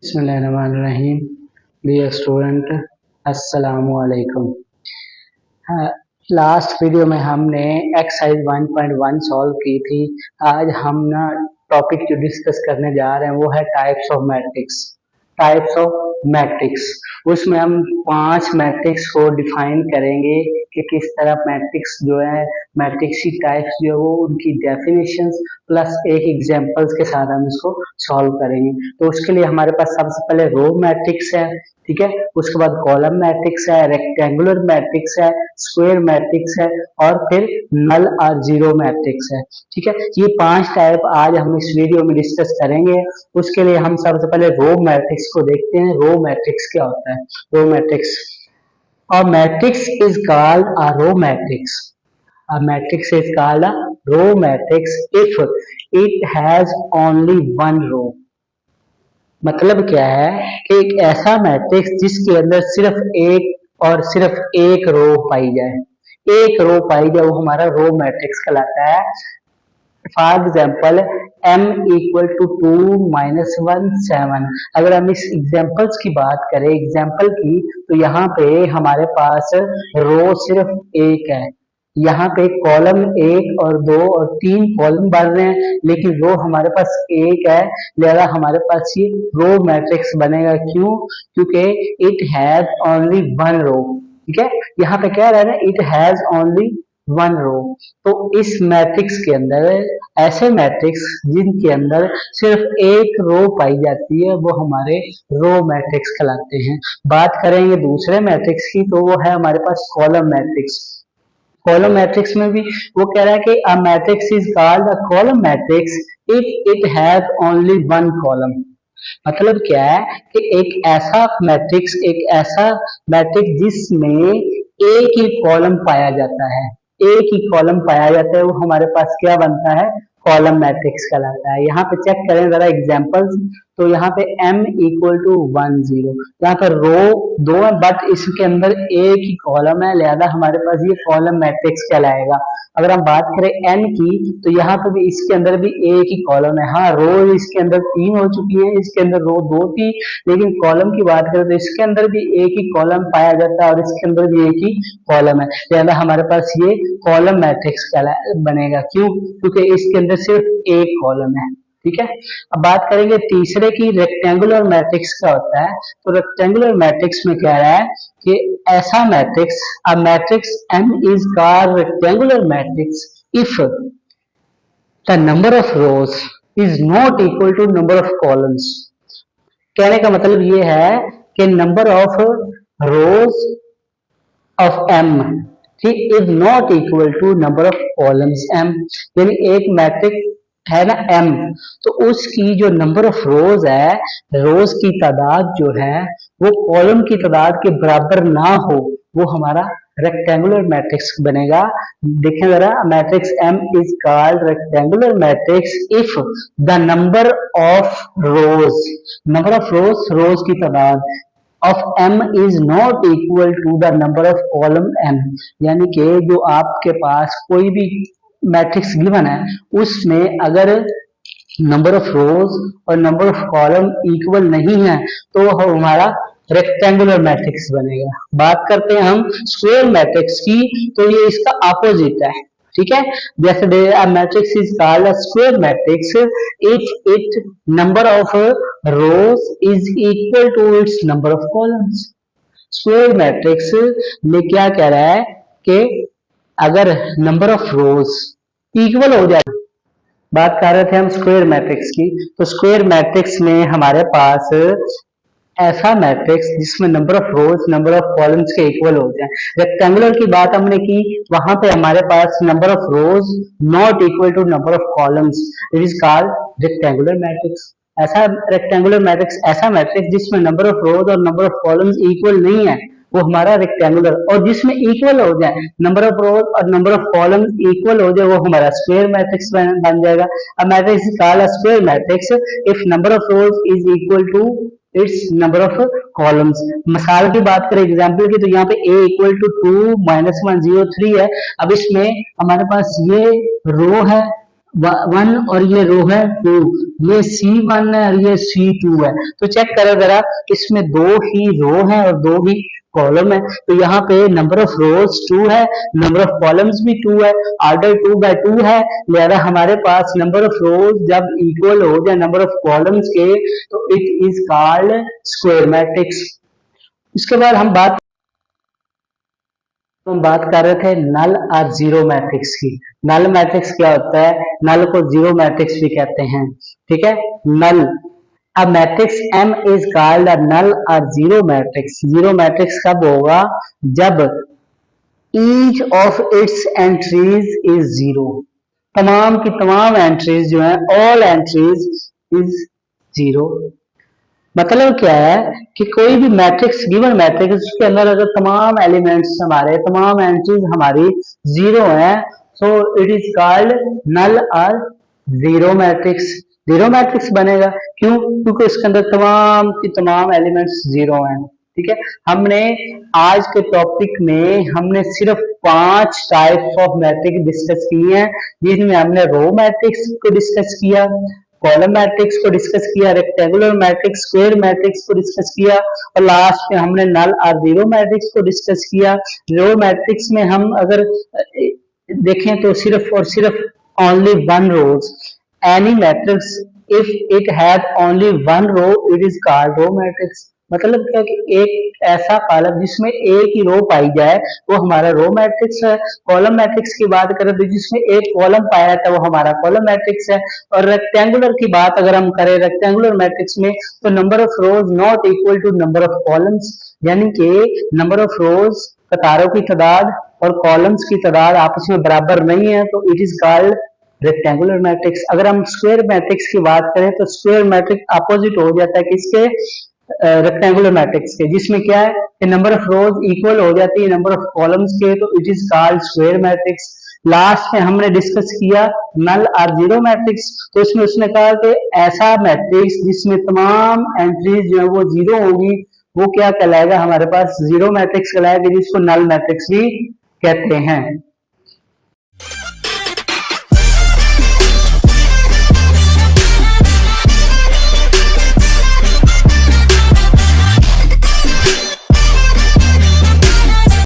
बिस्मिल्लाहिर्रहमानिर्रहीम। Dear student, अस्सलामु अलैकुम। लास्ट वीडियो में हमने एक्सरसाइज 1.1 सॉल्व की थी। आज हम ना टॉपिक जो डिस्कस करने जा रहे हैं वो है types of matrix. Types of matrix, उसमें हम 5 मैट्रिक्स को डिफाइन करेंगे कि किस तरह मैट्रिक्स जो है, मैट्रिक्स की टाइप्स जो है वो उनकी डेफिनेशंस प्लस एक एग्जांपल्स के साथ हम इसको सॉल्व करेंगे। तो उसके लिए हमारे पास सबसे पहले रो मैट्रिक्स है, ठीक है, उसके बाद कॉलम मैट्रिक्स है, रेक्टेंगुलर मैट्रिक्स है, स्क्वायर मैट्रिक्स है और फिर नल और जीरो मैट्रिक्स है। ठीक है, ये 5 टाइप आज हम इस वीडियो में डिस्कस करेंगे। उसके लिए हम सबसे पहले रो मैट्रिक्स को देखते हैं। रो मैट्रिक्स क्या होता है? रो मैट्रिक्स, और matrix is called a row matrix. A matrix is called a row matrix if it has only one row। मतलब क्या है कि एक ऐसा मैट्रिक्स जिसके अंदर सिर्फ एक रो पाई जाए, एक रो पाई जाए, वो हमारा रो मैट्रिक्स कहलाता है। For example m equal to 2 minus 1 7। अगर हम इस एग्जाम्पल्स की बात करें, एग्जाम्पल की, तो यहाँ पे हमारे पास रो सिर्फ एक है, यहाँ पे कॉलम 1 और 2 और 3 कॉलम बन रहे हैं, लेकिन रो हमारे पास एक है, लिहाजा हमारे पास ये रो मैट्रिक्स बनेगा। क्यों? क्योंकि इट हैज ओनली वन रो। ठीक है, यहाँ पे क्या रह रहा है? इट हैज ओनली वन रो। तो इस मैट्रिक्स के अंदर, ऐसे मैट्रिक्स जिनके अंदर सिर्फ एक रो पाई जाती है वो हमारे रो मैट्रिक्स कहलाते हैं। बात करेंगे दूसरे मैट्रिक्स की, तो वो है हमारे पास कॉलम मैट्रिक्स। कॉलम मैट्रिक्स में भी वो कह रहा है कि a matrix is called a column matrix if it has only one column. मतलब क्या है कि एक ऐसा मैट्रिक्स जिसमें एक ही कॉलम पाया जाता है, एक ही कॉलम पाया जाता है, वो हमारे पास क्या बनता है? कॉलम मैट्रिक्स कहलाता है। यहाँ पे चेक करें जरा एग्जांपल्स, तो यहाँ पे m इक्वल टू 1 0, यहाँ पर रो 2 है बट इसके अंदर एक ही कॉलम है, लिहाजा हमारे पास ये कॉलम मैट्रिक्स कहलाएगा। अगर हम बात करें n की, तो यहाँ पे भी इसके अंदर भी एक ही कॉलम है। हाँ, रो इसके अंदर 3 हो चुकी है, इसके अंदर रो 2 थी, लेकिन कॉलम की बात करें तो इसके अंदर भी एक ही कॉलम पाया जाता है और इसके अंदर भी एक ही कॉलम है, लिहाजा हमारे पास ये कॉलम मैट्रिक्स बनेगा। क्यों? क्योंकि इसके अंदर सिर्फ एक कॉलम है। ठीक है, अब बात करेंगे तीसरे की, रेक्टेंगुलर मैट्रिक्स का होता है। तो रेक्टेंगुलर मैट्रिक्स में कह रहा है कि ऐसा matrix, a matrix M is called rectangular matrix if the number of rows is not equal to number of columns. कहने का मतलब ये है कि number of rows of m is not equal to number of columns m। यानी एक matrix है ना m, तो उसकी जो नंबर ऑफ रोज है, रोज की तादाद जो है वो कॉलम की तादाद के बराबर ना हो, वो हमारा रेक्टेंगुलर मैट्रिक्स बनेगा। देखें जरा, matrix m is called rectangular matrix if the number of rose, number of रोज की तादाद of m is not equal to the number of column m। यानी कि जो आपके पास कोई भी मैट्रिक्स गिवन है, उसमें अगर नंबर ऑफ रोज और नंबर ऑफ कॉलम इक्वल नहीं है तो वह हमारा रेक्टेंगुलर मैट्रिक्स बनेगा। बात करते हैं हम स्क्वायर मैट्रिक्स की, तो ये इसका अपोजिट है। ठीक है, जैसे matrix is called a square matrix if it number of rows is equal to its number of columns. Square matrix में क्या कह रहा है कि अगर नंबर ऑफ रोज इक्वल हो जाए, बात कर रहे थे हम स्क्वायर मैट्रिक्स की, तो स्क्वायर मैट्रिक्स में हमारे पास ऐसा मैट्रिक्स जिसमें number of rose number of columns के इक्वल हो जाए। रेक्टेंगुलर की बात हमने की, वहां पे हमारे पास number of rows not equal to number of columns, it is called rectangular matrix. ऐसा रेक्टेंगुलर मैट्रिक्स, ऐसा मैट्रिक्स जिसमें नंबर ऑफ रोज और नंबर ऑफ कॉलम्स इक्वल नहीं है, वो हमारा रेक्टेंगुलर। और जिसमें इक्वल हो जाए, नंबर ऑफ रोज और नंबर ऑफ कॉलम इक्वल हो जाए, वो हमारा स्क्वायर मैट्रिक्स बन जाएगा। अब matrix is called a square matrix if number of rows is equal to its number of columns. मिसाल की बात करें एग्जांपल की, तो यहाँ पे a इक्वल टू 2 माइनस 1 0 3 है। अब इसमें हमारे पास ये रो है, वन और ये रो है टू, ये C1 है और ये C2 है। तो चेक करो जरा, इसमें दो ही रो है और दो ही कॉलम है। तो यहाँ पे नंबर ऑफ रोज 2 है, नंबर ऑफ कॉलम्स भी 2 है, ऑर्डर 2 by 2 है। लिहाजा हमारे पास नंबर ऑफ रोज जब इक्वल हो जाए नंबर ऑफ कॉलम्स के तो it is called square matrix. उसके बाद हम बात कर रहे थे नल और जीरो मैट्रिक्स की। नल मैट्रिक्स क्या होता है? नल को जीरो मैट्रिक्स भी कहते हैं। ठीक है, null a matrix M is called a null और जीरो मैट्रिक्स। जीरो मैट्रिक्स कब होगा? जब each of its entries is zero, तमाम की तमाम एंट्रीज जो है, ऑल एंट्रीज इज जीरो। मतलब क्या है कि कोई भी मैट्रिक्स, गिवन मैट्रिक्स, उसके अंदर अगर तमाम एलिमेंट्स हमारे, तमाम एंट्रीज हमारी जीरो हैं, so it is called null और जीरो मैट्रिक्स। जीरो मैट्रिक्स बनेगा क्यों? क्योंकि उसके अंदर तमाम की तमाम एलिमेंट्स जीरो हैं। ठीक है, हमने आज के टॉपिक में हमने सिर्फ 5 टाइप्स ऑफ मैट्रिक्स डिस्कस किए हैं, जिसमें हमने रो मैट्रिक्स को डिस्कस किया, कॉलम मैट्रिक्स को डिस्कस किया, रेक्टेंगुलर मैट्रिक्स, स्क्वायर मैट्रिक्स को डिस्कस किया और लास्ट में हमने नल और जीरो मैट्रिक्स को डिस्कस किया। रो मैट्रिक्स में हम अगर देखें तो सिर्फ और सिर्फ only one rows, any matrix if it have only one row it is called row matrix. मतलब क्या कि एक ऐसा कॉलम जिसमें एक ही रो पाई जाए वो हमारा रो मैट्रिक्स है। कॉलम मैट्रिक्स की बात करें तो जिसमें एक कॉलम पाया जाता है वो हमारा कॉलम मैट्रिक्स है। और रेक्टेंगुलर की बात अगर हम करें रेक्टेंगुलर मैट्रिक्स में, तो number of rows not equal to number of columns, यानी कि नंबर ऑफ रोज कतारों की तादाद और कॉलम्स की तादाद आपस में बराबर नहीं है, तो it is called rectangular matrix. अगर हम स्क्वायर मैट्रिक्स की बात करें तो स्क्वायर मैट्रिक्स अपोजिट हो जाता है किसके? रेक्टेंगुलर मैट्रिक्स के, जिसमें क्या है कि नंबर ऑफ रोज इक्वल हो जाती है नंबर ऑफ कॉलम्स के, तो it is called square matrix. Last में हमने डिस्कस किया नल और जीरो मैट्रिक्स, तो इसमें उसने कहा कि ऐसा मैट्रिक्स जिसमें तमाम एंट्रीज जो है वो जीरो होगी वो क्या कहलाएगा? हमारे पास जीरो मैट्रिक्स कहलाएगा, जिसको नल मैट्रिक्स भी कहते हैं।